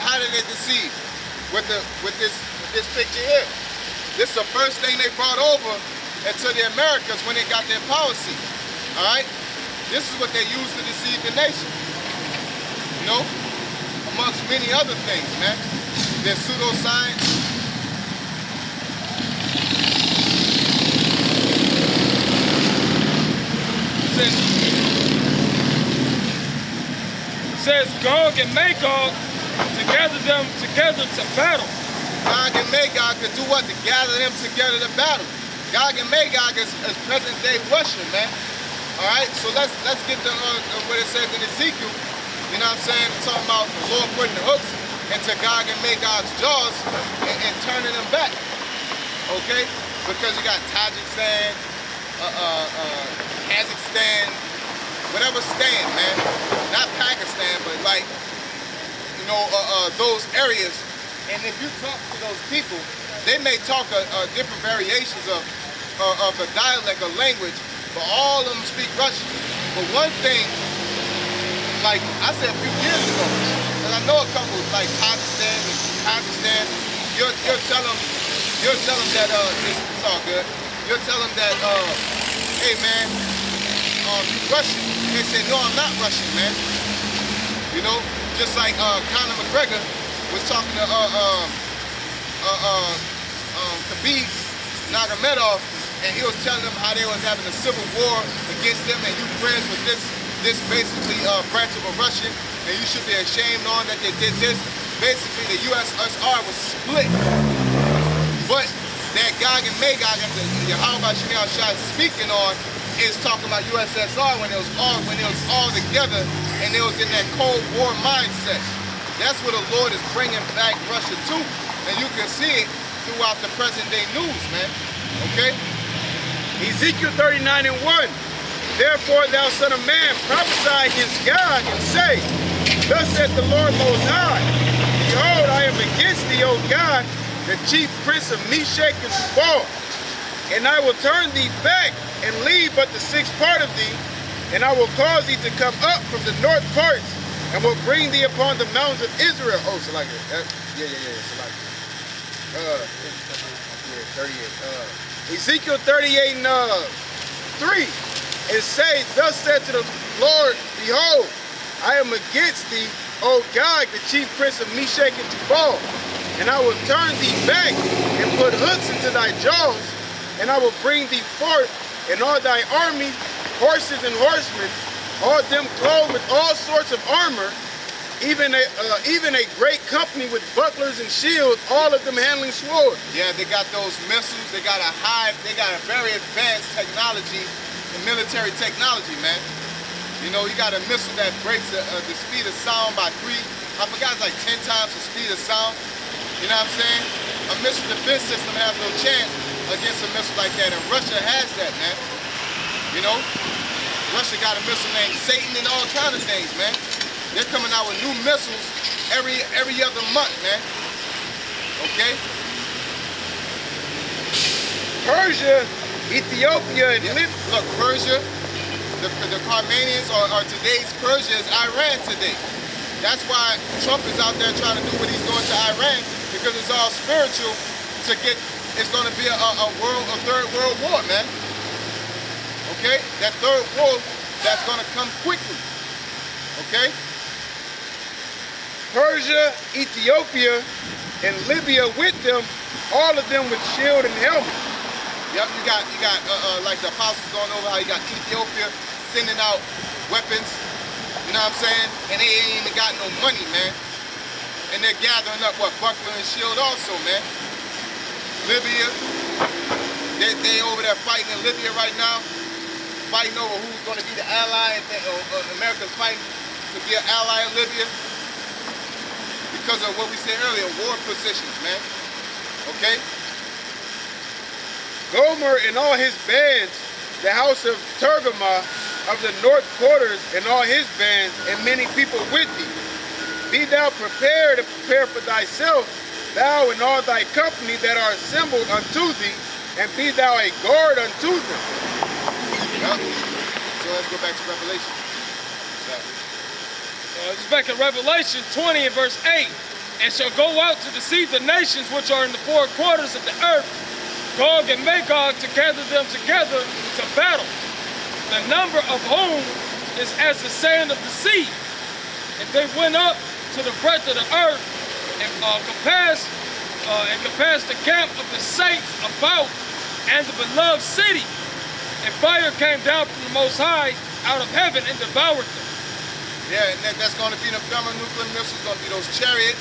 how did they deceive? With this picture here. This is the first thing they brought over into the Americas when they got their policy. All right? This is what they used to deceive the nation. You know? Amongst many other things, man. There's pseudoscience. Says Gog and Magog to gather them together to battle. Gog and Magog could do what? To gather them together to battle. Gog and Magog is present day Russia, man. All right, so let's get to what it says in Ezekiel. You know what I'm saying? Talking about the Lord putting the hooks into Gog and Magog's jaws and turning them back. Okay, because you got Tajikistan, Kazakhstan, whatever stand, man. Not Pakistan, but like, you know, those areas. And if you talk to those people, they may talk different variations of a dialect or language, but all of them speak Russian. But one thing, like I said a few years ago, and I know a couple like Tajikistan and Kazakhstan, you'll tell them that it's all good. You'll tell them that, hey man, you Russian. They say, no, I'm not Russian, man. You know, just like Conor McGregor was talking to Khabib Nurmagomedov, and he was telling them how they was having a civil war against them, and you friends with this basically branch of a Russian, and you should be ashamed knowing that they did this. Basically, the USSR was split. But that Gog and Magog that the YAHAWASHI is speaking on is talking about USSR when it was all together and it was in that Cold War mindset. That's where the Lord is bringing back Russia to, and you can see it throughout the present day news, man. Okay? Ezekiel 39:1. Therefore, thou son of man, prophesy against God and say, thus saith the Lord Most High, behold, I am against thee, O God, the chief prince of Meshach and Tubal, and I will turn thee back and leave but the sixth part of thee, and I will cause thee to come up from the north parts, and will bring thee upon the mountains of Israel. Oh, so like that. Yeah, so like that. 38. Ezekiel 38:3. And say, thus said to the Lord, behold, I am against thee, O Gog, the chief prince of Meshach and Tubal, and I will turn thee back and put hooks into thy jaws, and I will bring thee forth and all thy army, horses and horsemen, all them clothed with all sorts of armor, even a great company with bucklers and shields, all of them handling swords. Yeah, they got those missiles. They got a very advanced technology, and military technology, man. You know, you got a missile that breaks the speed of sound by 10 times the speed of sound. You know what I'm saying? A missile defense system has no chance against a missile like that, and Russia has that, man. You know, Russia got a missile named Satan and all kind of things, man. They're coming out with new missiles every other month, man. Okay? Persia, Ethiopia, and Look, Persia, the Armenians are today's Persia is Iran today. That's why Trump is out there trying to do what he's doing to Iran, because it's all spiritual to get. It's going to be a third world war, man. Okay, that third war that's going to come quickly. Okay. Persia, Ethiopia, and Libya with them, all of them with shield and helmet. Yep, you got like the apostles going over how you got Ethiopia sending out weapons, you know what I'm saying? And they ain't even got no money, man. And they're gathering up buckler and shield also, man. Libya, they over there fighting in Libya right now, fighting over who's going to be the ally. America's fighting to be an ally in Libya because of what we said earlier, war positions, man. Okay? Gomer and all his bands, the house of Tergama of the north quarters and all his bands, and many people with thee. Be thou prepared and prepare for thyself, thou and all thy company that are assembled unto thee, and be thou a guard unto them. Yep. So let's go back to Revelation. It's back in Revelation 20 and verse 8. and shall go out to deceive the nations which are in the four quarters of the earth, Gog and Magog, to gather them together to battle, the number of whom is as the sand of the sea. And they went up to the breadth of the earth and compassed the camp of the saints about and the beloved city. And fire came down from the Most High out of heaven and devoured them. Yeah, and that's going to be the thermonuclear missiles, going to be those chariots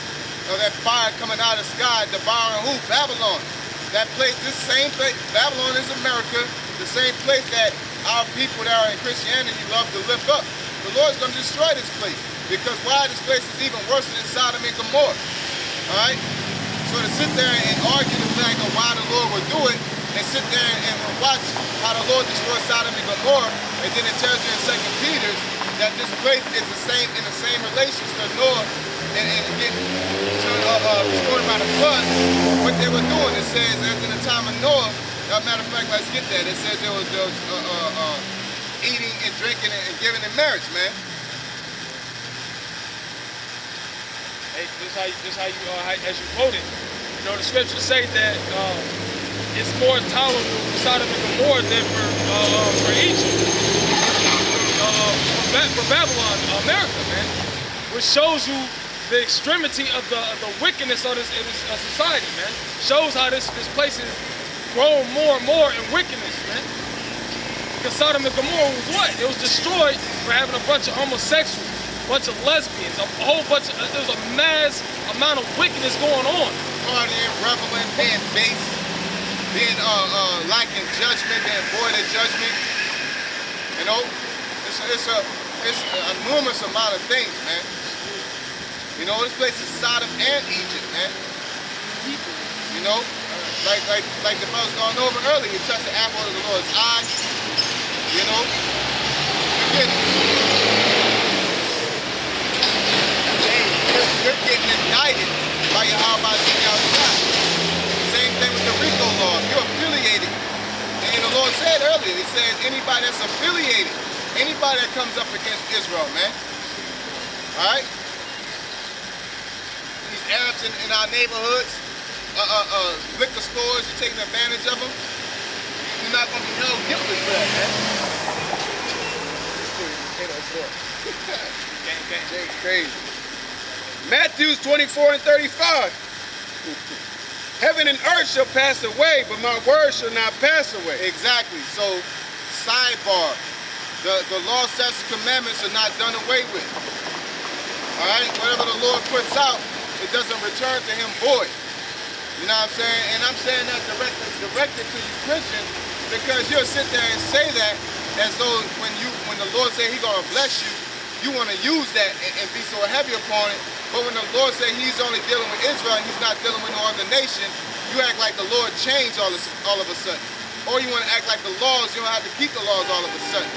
of that fire coming out of the sky, devouring who? Babylon. That place, this same place, Babylon is America, the same place that our people that are in Christianity love to lift up. The Lord's going to destroy this place. Because why? This place is even worse than Sodom and Gomorrah. All right? So to sit there and argue the fact of why the Lord would do it, and sit there and watch how the Lord destroys Sodom and Gomorrah, and then it tells you in 2 Peter that this place is the same in the same relations to Noah and getting destroyed by the flood. What they were doing, it says, as in the time of Noah, as a matter of fact, let's get that. It says there was eating and drinking and giving in marriage, man. Hey, this how you as you quoted, you know, the scriptures say that it's more tolerable for Sodom and Gomorrah than for Egypt, for Babylon, America, man, which shows you the extremity of the wickedness of this society, man. Shows how this place is grown more and more in wickedness, man. Because Sodom and Gomorrah was what? It was destroyed for having a bunch of homosexuals, a bunch of lesbians, a whole bunch of, there was a mass amount of wickedness going on. Partying, reveling, being base, being lacking judgment, being void of judgment. You know, it's an enormous amount of things, man. You know, this place is Sodom and Egypt, man. You know, like the brother's gone over earlier, you touch the apple of the Lord's eye. You know, you're getting indicted by YAHAWASHI. Same thing with the RICO law. You're affiliated. And the Lord said earlier, He said anybody that's affiliated, anybody that comes up against Israel, man. All right? These Arabs in our neighborhoods, liquor stores, you're taking advantage of them. You're not going to be held guiltless for that, man. Jay's crazy. Matthew 24 and 35. Heaven and earth shall pass away, but my word shall not pass away. Exactly. So, sidebar. The law, statutes, and commandments are not done away with. All right? Whatever the Lord puts out, it doesn't return to Him void. You know what I'm saying? And I'm saying that directed to you Christians, because you'll sit there and say that as though when the Lord say He's gonna bless you, you want to use that and be so heavy upon it. But when the Lord say He's only dealing with Israel and He's not dealing with no other nation, you act like the Lord changed all of a sudden. Or you want to act like the laws, you don't have to keep the laws all of a sudden.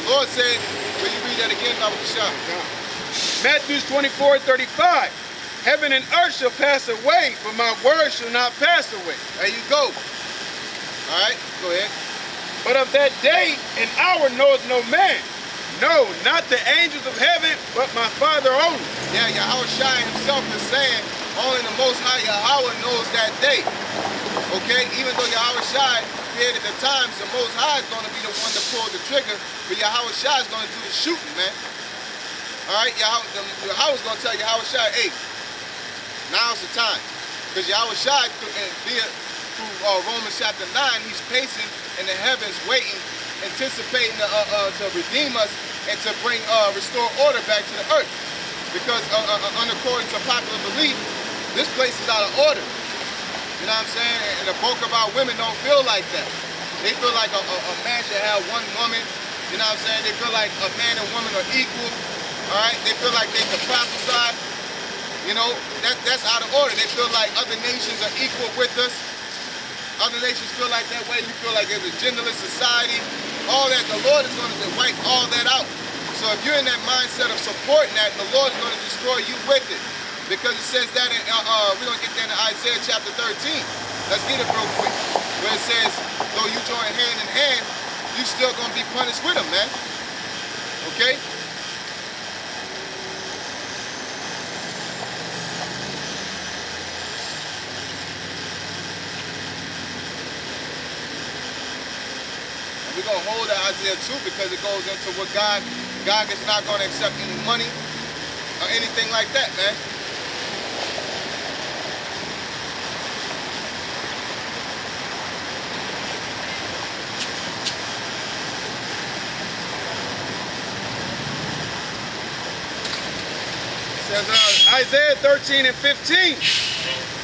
The Lord said, will you read that again, BAHASHAM? Matthew 24 and 35. Heaven and earth shall pass away, but my word shall not pass away. There you go. All right, go ahead. But of that day and hour knoweth no man. No, not the angels of heaven, but my Father only. Yeah, YAHAWASHI Himself is saying only the Most High Yahweh knows that day. Okay? Even though YAHAWASHI created the times, the Most High is going to be the one to pull the trigger, but YAHAWASHI is going to do the shooting, man. All right? Yahweh is going to tell YAHAWASHI, hey, now's the time. Because YAHAWASHI, through Romans chapter 9, He's pacing in the heavens, waiting, anticipating to redeem us and to bring restore order back to the earth. Because according to popular belief, this place is out of order. You know what I'm saying? And the bulk of our women don't feel like that. They feel like a man should have one woman. You know what I'm saying? They feel like a man and woman are equal. All right? They feel like they can prophesy. You know, that's out of order. They feel like other nations are equal with us. Other nations feel like that way. You feel like there's a genderless society. All that, the Lord is going to wipe all that out. So if you're in that mindset of supporting that, the Lord is going to destroy you with it. Because it says that in, we're going to get that in Isaiah chapter 13. Let's get it real quick. Where it says, though you join hand in hand, you still going to be punished with them, man. Okay? We're going to hold that Isaiah 2 because it goes into what God is not going to accept any money or anything like that, man. Says Isaiah 13 and 15.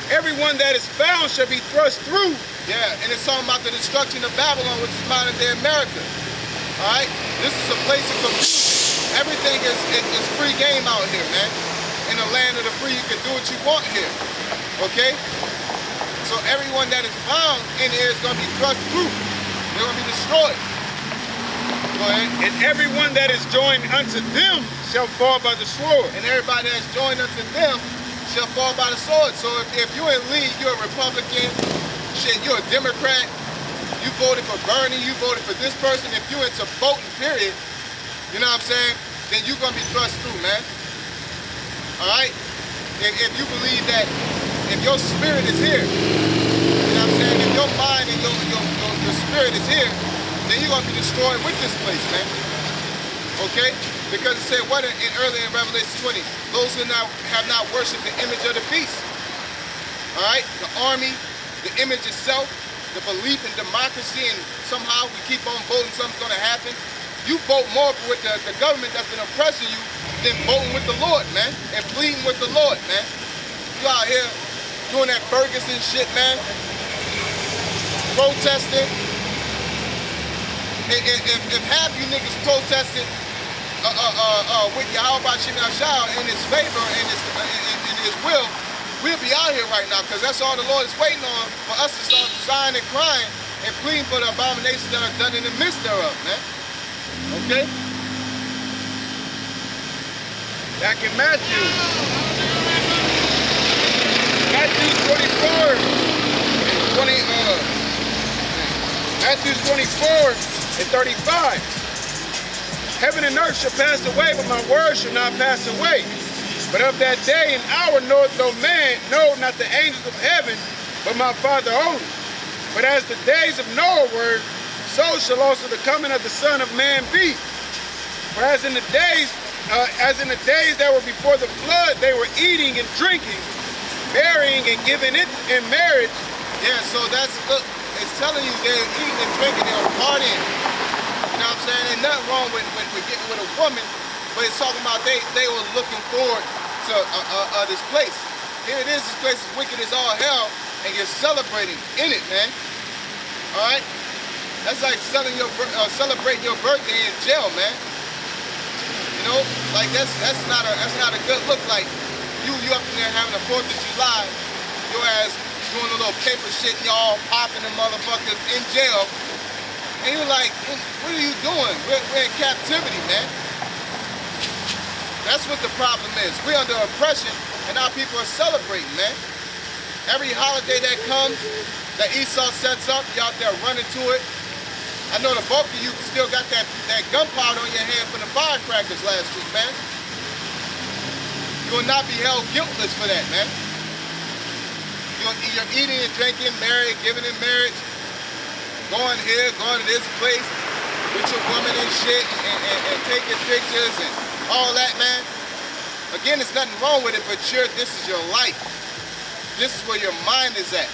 Everyone that is found shall be thrust through. Yeah, and it's talking about the destruction of Babylon, which is modern day America. All right? This is a place of confusion. Everything is free game out here, man. In the land of the free, you can do what you want here. Okay? So everyone that is found in here is going to be thrust through. They're going to be destroyed. Go ahead. And everyone that is joined unto them shall fall by the sword. And everybody that's joined unto them shall fall by the sword. So if you're in league, you're a Republican, shit, you're a Democrat, you voted for Bernie, you voted for this person, if you're into voting, period, you know what I'm saying, then you're going to be thrust through, man. All right? If you believe that if your spirit is here, you know what I'm saying, if your mind and your spirit is here, then you're going to be destroyed with this place, man. Okay? Because it said what earlier in Revelation 20, those who have not worshipped the image of the beast. All right? The army, the image itself, the belief in democracy, and somehow we keep on voting something's going to happen. You vote more with the government that's been oppressing you than voting with the Lord, man, and pleading with the Lord, man. You out here doing that Ferguson shit, man, protesting. If half you niggas protested with YAHAWASHI in his favor and in his will, we'll be out here right now, because that's all the Lord is waiting on, for us to start sighing and crying and pleading for the abominations that are done in the midst thereof, man. Okay? Back in Matthew 24 and 35. Heaven and earth shall pass away, but my word shall not pass away. But of that day and hour knoweth no man, no, not the angels of heaven, but my Father only. But as the days of Noah were, so shall also the coming of the Son of Man be. For as in the days that were before the flood, they were eating and drinking, marrying and giving it in marriage. Yeah, so that's, look, it's telling you they're eating and drinking, they're partying. You know what I'm saying? There's nothing wrong with getting with a woman, but it's talking about they were looking forward to this place. Here it is, this place is wicked as all hell, and you're celebrating in it, man. All right? That's like celebrating your birthday in jail, man. You know, like that's not a good look. Like you up in there having a 4th of July, your ass doing a little paper shit, y'all popping the motherfuckers in jail. And you're like, what are you doing? We're in captivity, man. That's what the problem is. We're under oppression, and our people are celebrating, man. Every holiday that comes, that Esau sets up, you out there running to it. I know the bulk of you still got that gunpowder on your hand from the firecrackers last week, man. You will not be held guiltless for that, man. You're eating and drinking, married, giving in marriage, going here, going to this place with your woman and shit, and taking pictures and all that, man. Again, there's nothing wrong with it, but this is your life. This is where your mind is at.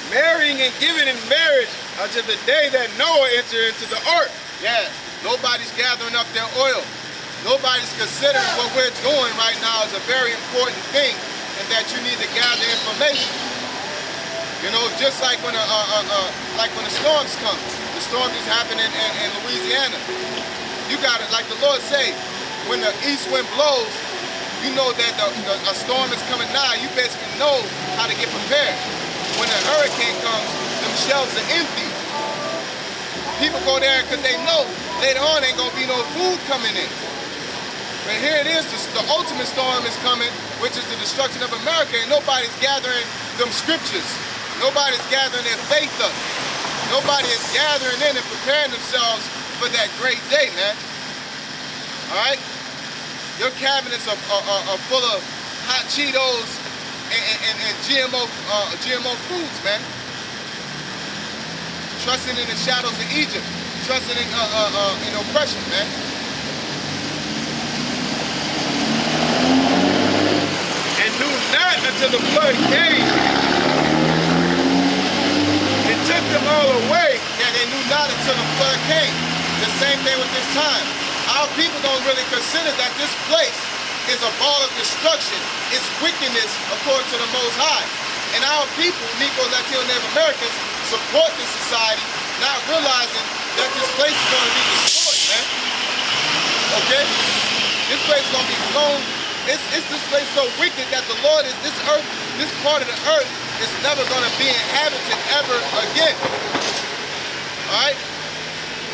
Marrying and giving in marriage until the day that Noah entered into the ark. Yeah, nobody's gathering up their oil. Nobody's considering what we're doing right now is a very important thing, and that you need to gather information. You know, just like when the storms come. The storm is happening in Louisiana. You got it, like the Lord say, when the east wind blows, you know that a storm is coming nigh. You basically know how to get prepared. When a hurricane comes, them shelves are empty. People go there because they know later on ain't gonna be no food coming in. But here it is, the ultimate storm is coming, which is the destruction of America, and nobody's gathering them scriptures. Nobody's gathering their faith up. Nobody is gathering in and preparing themselves for that great day, man. All right? Your cabinets are full of hot Cheetos and GMO foods, man. Trusting in the shadows of Egypt, trusting in oppression, man. And knew not until the flood came and took them all away. Yeah, they knew not until the flood came. The same thing with this time. Our people don't really consider that this place is a ball of destruction. It's wickedness according to the Most High. And our people, Negro, Latino, Native Americans, support this society, not realizing that this place is going to be destroyed, man. Okay? This place is going to be blown. It's this place so wicked that the Lord is, this earth, this part of the earth is never going to be inhabited ever again. All right?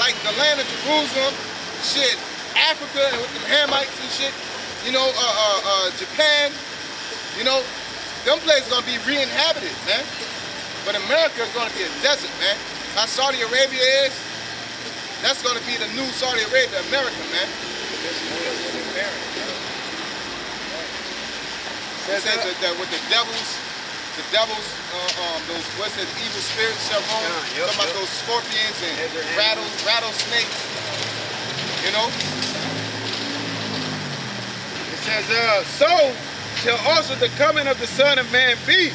Like the land of Jerusalem, shit, Africa and with the Hamites and shit, you know, Japan, you know, them places are going to be re-inhabited, man. But America is going to be a desert, man. How Saudi Arabia is, that's going to be the new Saudi Arabia, America, man. It says that with the devils, those, what's that, evil spirits shall roam. Talking about those scorpions and rattlesnakes, you know? It says, so shall also the coming of the Son of Man be.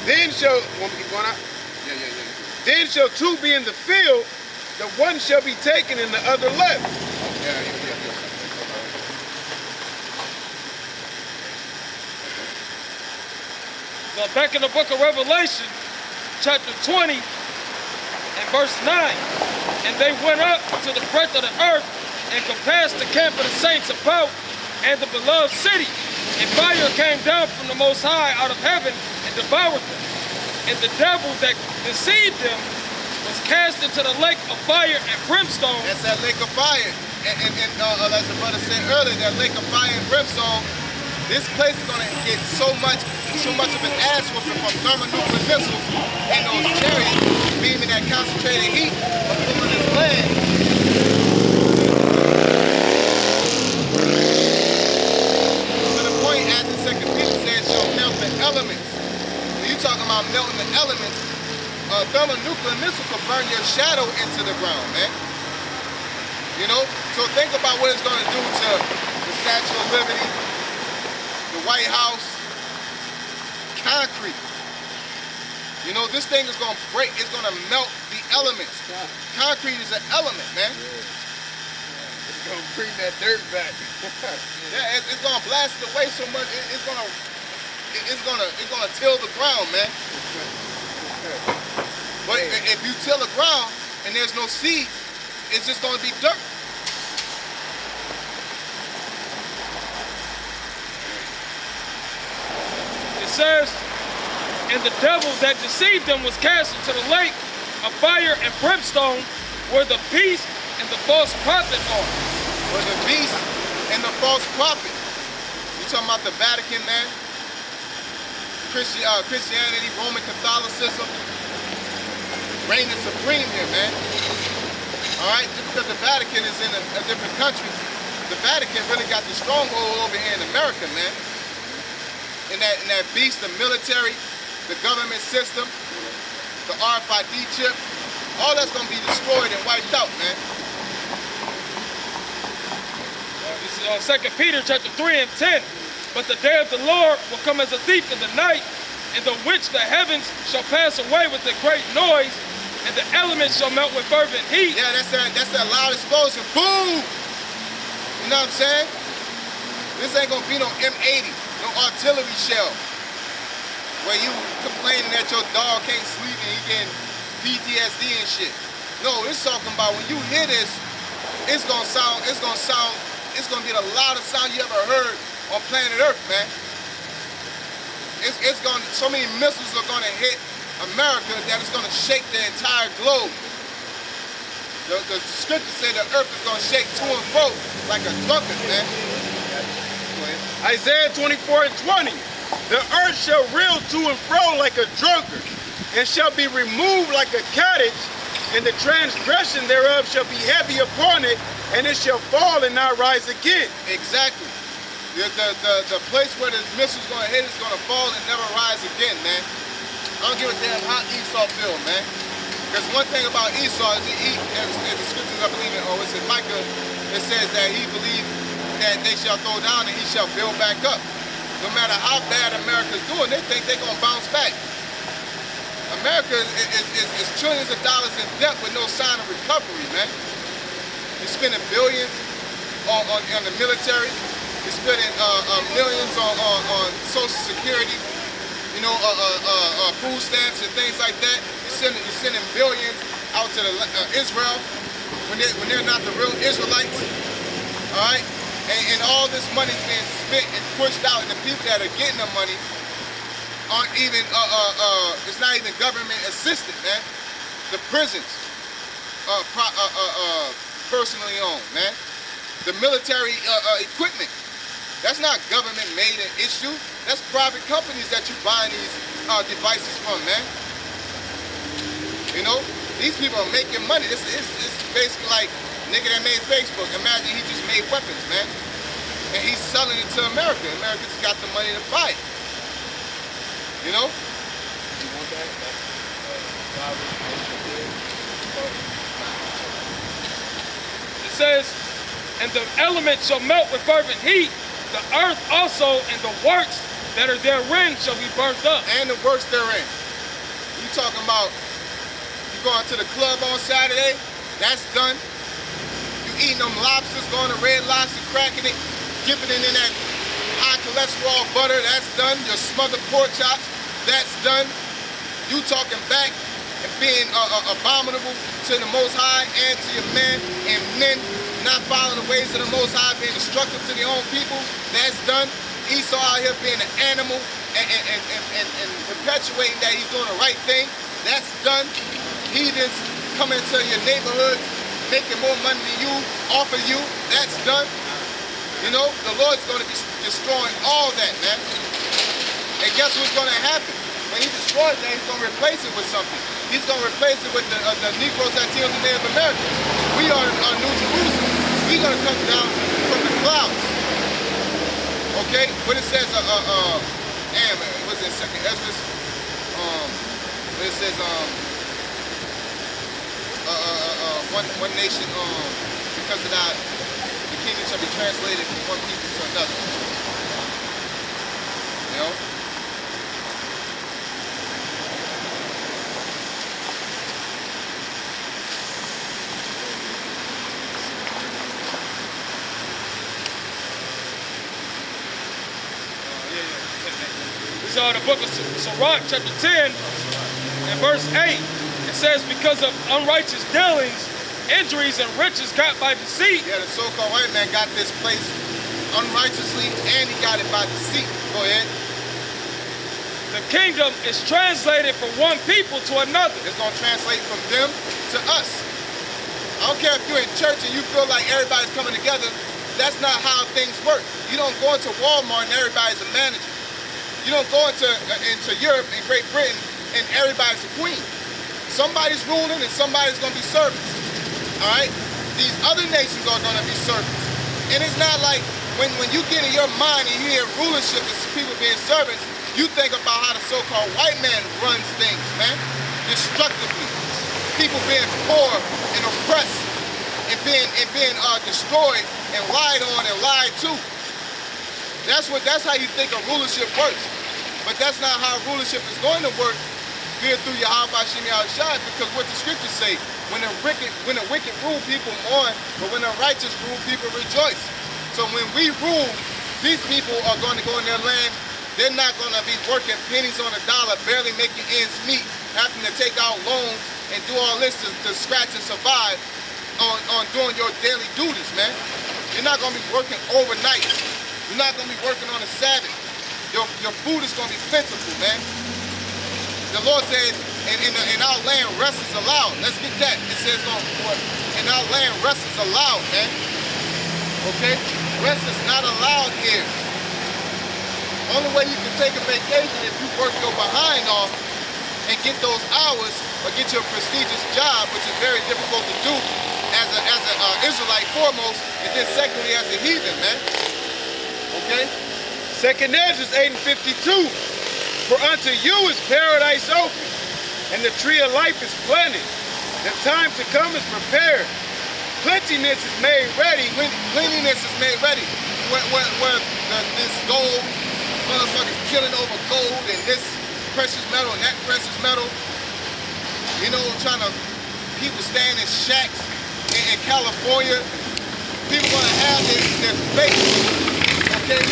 Then shall, want me to keep going out? Yeah. Then shall two be in the field, the one shall be taken and the other left. Yeah. So back in the book of Revelation, chapter 20 and verse 9, and they went up to the breadth of the earth and compassed the camp of the saints about and the beloved city. And fire came down from the Most High out of heaven and devoured them. And the devil that deceived them was cast into the lake of fire and brimstone. That's that lake of fire. And as the brother said earlier, that lake of fire and brimstone, this place is going to get so much of an ass whooping from thermonuclear missiles and those chariots beaming that concentrated heat of pulling this land. To the point, as the second Peter says, shall melt the elements. When you're talking about melting the elements, a thermonuclear missile could burn your shadow into the ground, man. You know? So think about what it's going to do to the Statue of Liberty, the White House, concrete. You know, this thing is going to break, it's going to melt the elements. Concrete is an element, man. It's going to bring that dirt back. Yeah, it's going to blast it away so much, it's going to till the ground, man. But if you till the ground and there's no seeds, it's just going to be dirt. It says, and the devil that deceived them was cast into the lake of fire and brimstone, where the beast and the false prophet are. Where the beast and the false prophet. You talking about the Vatican, man? Christianity, Roman Catholicism, reigning supreme here, man. All right, just because the Vatican is in a different country, the Vatican really got the stronghold over here in America, man. In that beast, the military, the government system, the RFID chip, all that's gonna be destroyed and wiped out, man. This is 2 Peter chapter 3 and 10. But the day of the Lord will come as a thief in the night, in the which the heavens shall pass away with a great noise, and the elements shall melt with fervent heat. Yeah, that's that loud explosion. Boom! You know what I'm saying? This ain't gonna be no M80, no artillery shell, where you complaining that your dog can't sleep and he getting PTSD and shit. No, it's talking about when you hear this, it's gonna be the loudest sound you ever heard on planet Earth, man. So many missiles are gonna hit America that it's gonna shake the entire globe. The scriptures say the earth is gonna shake to and fro like a drunkard, man. Isaiah 24 and 20. The earth shall reel to and fro like a drunkard, and shall be removed like a cottage, and the transgression thereof shall be heavy upon it, and it shall fall and not rise again. Exactly. The place where this missile's gonna hit is gonna fall and never rise again, man. I don't give a damn how Esau feel, man. Because one thing about Esau is as the scriptures I believe in, or it's in Micah, it says that he believes that they shall throw down and he shall build back up. No matter how bad America's doing, they think they're gonna bounce back. America is trillions of dollars in debt with no sign of recovery, man. They're spending billions on the military. They're spending millions on Social Security, you know, food stamps and things like that. You're sending billions out to Israel when they're not the real Israelites. All right, and all this money's being spent and pushed out, and the people that are getting the money aren't even it's not even government assisted, man. The prisons personally owned, man. The military equipment, that's not government made an issue. That's private companies that you buying these devices from, man. You know, these people are making money. It's basically like nigga that made Facebook. Imagine he just made weapons, man, and he's selling it to America. America just got the money to buy it. You know? You want that? It says, and the elements shall melt with fervent heat, the earth also and the works that are therein shall be burnt up. And the works therein. You talking about you going to the club on Saturday? That's done. You eating them lobsters, going to Red Lobster, cracking it, dipping it in that high cholesterol butter, that's done. Your smothered pork chops, that's done. You talking back and being abominable to the Most High and to your men, and men not following the ways of the Most High, being destructive to their own people, that's done. Esau out here being an animal and perpetuating that he's doing the right thing, that's done. Heathens coming into your neighborhoods, making more money than you, off of you, that's done. You know, the Lord's going to be destroying all that, man. And guess what's going to happen? When he destroys that, he's going to replace it with something. He's going to replace it with the Negroes, Latinos, and Native Americans. We are New Jerusalem. We're going to come down from the clouds. Okay? When it says, what's it in 2nd Ezra? When it says, one nation, because of that, the kingdom shall be translated from one people to another. You know? This is the book of Sirach, chapter 10, and verse 8. It says, because of unrighteous dealings, injuries, and riches got by deceit. Yeah, the so-called white man got this place unrighteously, and he got it by deceit. Go ahead. The kingdom is translated from one people to another. It's going to translate from them to us. I don't care if you're in church and you feel like everybody's coming together. That's not how things work. You don't go into Walmart and everybody's a manager. You don't go into Europe and Great Britain and everybody's a queen. Somebody's ruling and somebody's going to be servants. All right? These other nations are going to be servants. And it's not like when you get in your mind and you hear rulership and people being servants, you think about how the so-called white man runs things, man. Destructively. People being poor and oppressed and being destroyed and lied on and lied to. That's how you think a rulership works. But that's not how rulership is going to work. Fear through YAHAWASHI, because what the scriptures say, when the wicked rule, people mourn, but when the righteous rule, people rejoice. So when we rule, these people are going to go in their land. They're not going to be working pennies on a dollar, barely making ends meet, having to take out loans and do all this to scratch and survive on doing your daily duties, man. You're not going to be working overnight. You're not going to be working on a Sabbath. Your food is going to be plentiful, man. The Lord says, in our land, rest is allowed. Let's get that. It says, in our land, rest is allowed, man. Okay? Rest is not allowed here. Only way you can take a vacation if you work your behind off and get those hours or get your prestigious job, which is very difficult to do as an Israelite foremost, and then secondly as a heathen, man. Okay? Second Ezra 8 and 52. For unto you is paradise open, and the tree of life is planted. The time to come is prepared. Plentiness is made ready. Cleanliness is made ready. Where this gold, motherfuckers killing over gold and this precious metal and that precious metal. You know, people staying in shacks in California. People gonna have their space, okay?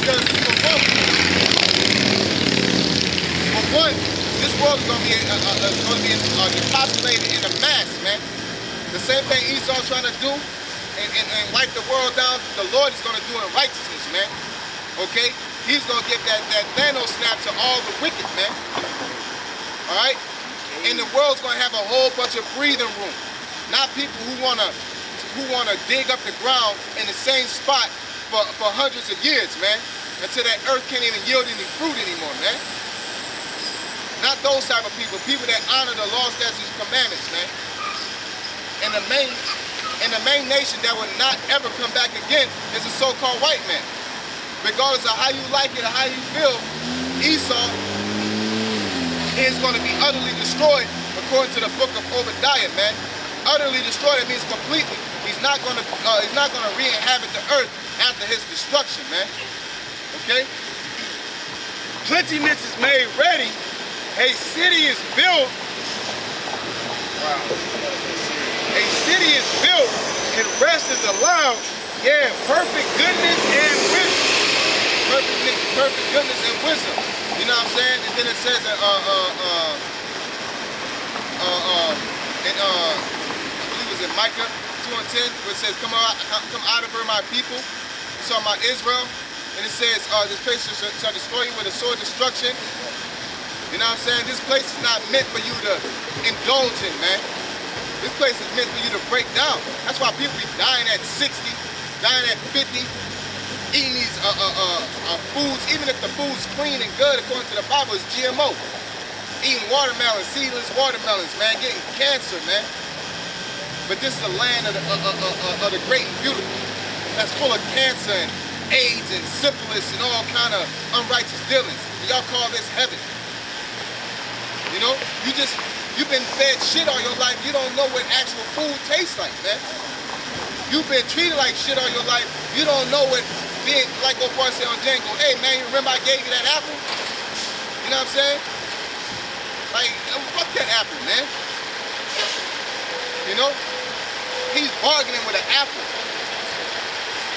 Because for one, this world is gonna be depopulated in a mass, man. The same thing Esau's trying to do and wipe the world down, the Lord is gonna do in righteousness, man. Okay? He's gonna give that Thanos snap to all the wicked, man. All right? And the world's gonna have a whole bunch of breathing room. Not people who wanna dig up the ground in the same spot for hundreds of years, man. Until that earth can't even yield any fruit anymore, man. Not those type of people. People that honor the laws, statutes, commandments, man. And the main nation that will not ever come back again is the so-called white man. Regardless of how you like it or how you feel, Esau is going to be utterly destroyed according to the book of Obadiah, man. Utterly destroyed, it means completely. He's not going to re-inhabit the earth after his destruction, man. Okay? Plentiness is made ready. A city is built. Wow. A city is built and rest is allowed. Yeah, perfect goodness and wisdom. Perfect goodness and wisdom. You know what I'm saying? And then it says that I believe it was in Micah 2:10, where it says, come out of her, my people. It's talking about Israel. And it says, this place shall destroy you with a sword of destruction. You know what I'm saying? This place is not meant for you to indulge in, man. This place is meant for you to break down. That's why people be dying at 60, dying at 50, eating these foods, even if the food's clean and good, according to the Bible, it's GMO. Eating watermelons, seedless watermelons, man, getting cancer, man. But this is the land of the great and beautiful. That's full of cancer and AIDS and syphilis and all kind of unrighteous dealings. Y'all call this heaven. You know, you've been fed shit all your life. You don't know what actual food tastes like, man. You've been treated like shit all your life. You don't know what being, like old boy said on Django, hey man, you remember I gave you that apple? You know what I'm saying? Like, fuck that apple, man. You know? He's bargaining with an apple.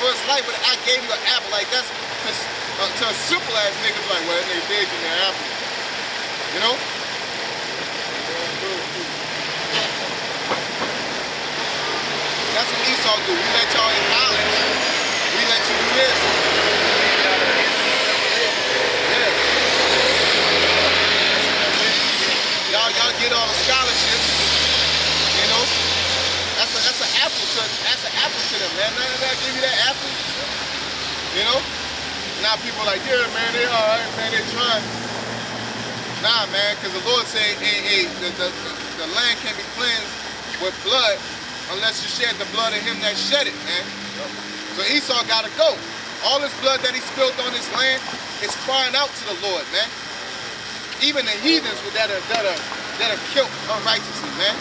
For his life, but I gave you an apple. Like, that's, to a simple ass nigga, like, well, that nigga did give me an apple. You know? That's what Esau do. We let y'all in college. We let you do this. Yeah. Y'all get all the scholarships. You know? That's an apple to them, man. They'll give you that apple. You know? Now people are like, yeah, man, they all right, man, they trying. Nah, man, because the Lord said, hey, the land can be cleansed with blood unless you shed the blood of him that shed it, man. So Esau got to go. All this blood that he spilled on this land is crying out to the Lord, man. Even the heathens that are killed unrighteously, man.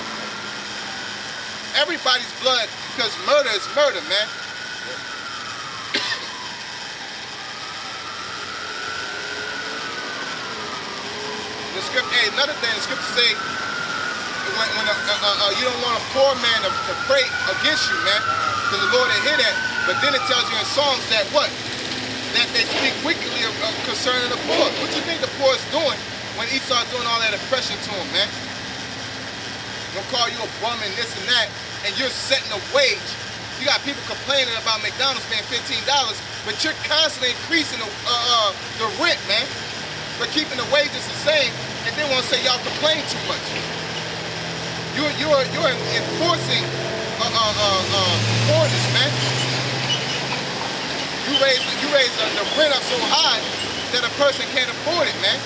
Everybody's blood, because murder is murder, man. The script, hey, another thing, the scripture say, when you don't want a poor man to pray against you, man, because the Lord didn't hear that. But then it tells you in Psalms that what? That they speak wickedly concerning the poor. What you think the poor is doing when Esau doing all that oppression to him, man? They'll call you a bum and this and that, and you're setting a wage. You got people complaining about McDonald's paying $15, but you're constantly increasing the rent, man. But keeping the wages the same, and then want to say y'all complain too much. You're enforcing poorness, man. You raise the rent up so high that a person can't afford it, man.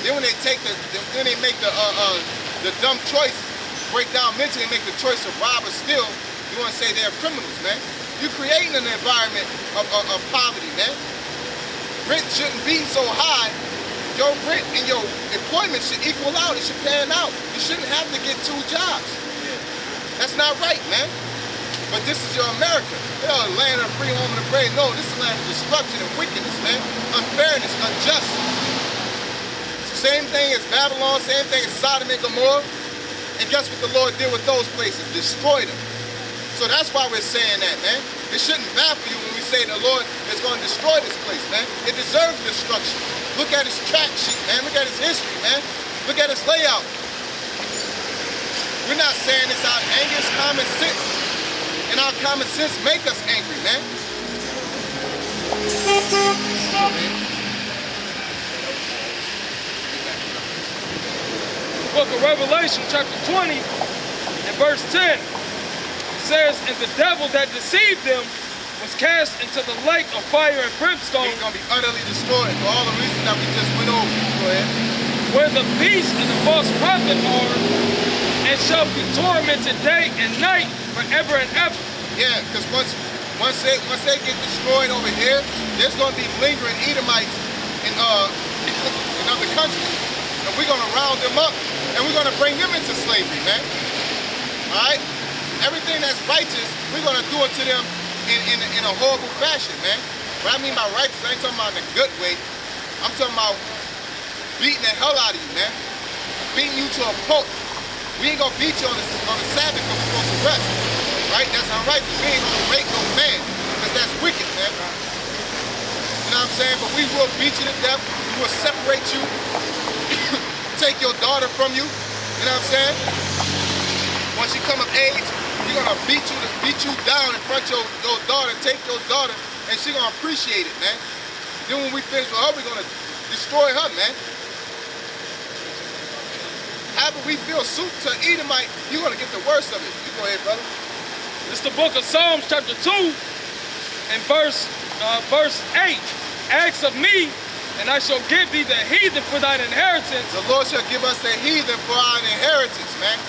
Then when they make the dumb choice, break down mentally, and make the choice to rob or steal, you want to say they're criminals, man. You're creating an environment of poverty, man. Rent shouldn't be so high. Your rent and your employment should equal out. It should pan out. You shouldn't have to get 2 jobs. That's not right, man. But this is your America. They're a land of free, home, and the brave. No, this is a land of destruction and wickedness, man. Unfairness, unjust. It's the same thing as Babylon, same thing as Sodom and Gomorrah. And guess what the Lord did with those places? Destroyed them. So that's why we're saying that, man. It shouldn't baffle you when we say the Lord is going to destroy this place, man. It deserves destruction. Look at its track sheet, man. Look at its history, man. Look at its layout. We're not saying this out of anger. It's common sense. And our common sense make us angry, man. Book of Revelation, chapter 20, and verse 10. Says, and the devil that deceived them was cast into the lake of fire and brimstone. He's going to be utterly destroyed for all the reasons that we just went over. Go ahead. Where the beast and the false prophet are, and shall be tormented day and night forever and ever. Yeah, because once they get destroyed over here, there's going to be lingering Edomites in other countries. And we're going to round them up, and we're going to bring them into slavery, man. All right? Everything that's righteous, we're going to do it to them in a horrible fashion, man. What I mean by righteous, I ain't talking about in a good way. I'm talking about beating the hell out of you, man. Beating you to a pulp. We ain't going to beat you on the Sabbath because we're supposed to rest. Right? That's unrighteous. We ain't going to rape no man because that's wicked, man. You know what I'm saying? But we will beat you to death. We will separate you. Take your daughter from you. You know what I'm saying? Once you come of age, we're gonna beat you down in front of your daughter, take your daughter, and she's gonna appreciate it, man. Then when we finish with her, we're gonna destroy her, man. However we feel suit to Edomite, you're gonna get the worst of it. You go ahead, brother. It's the book of Psalms, chapter 2, and verse 8. Ask of me, and I shall give thee the heathen for thine inheritance. The Lord shall give us the heathen for our inheritance, man.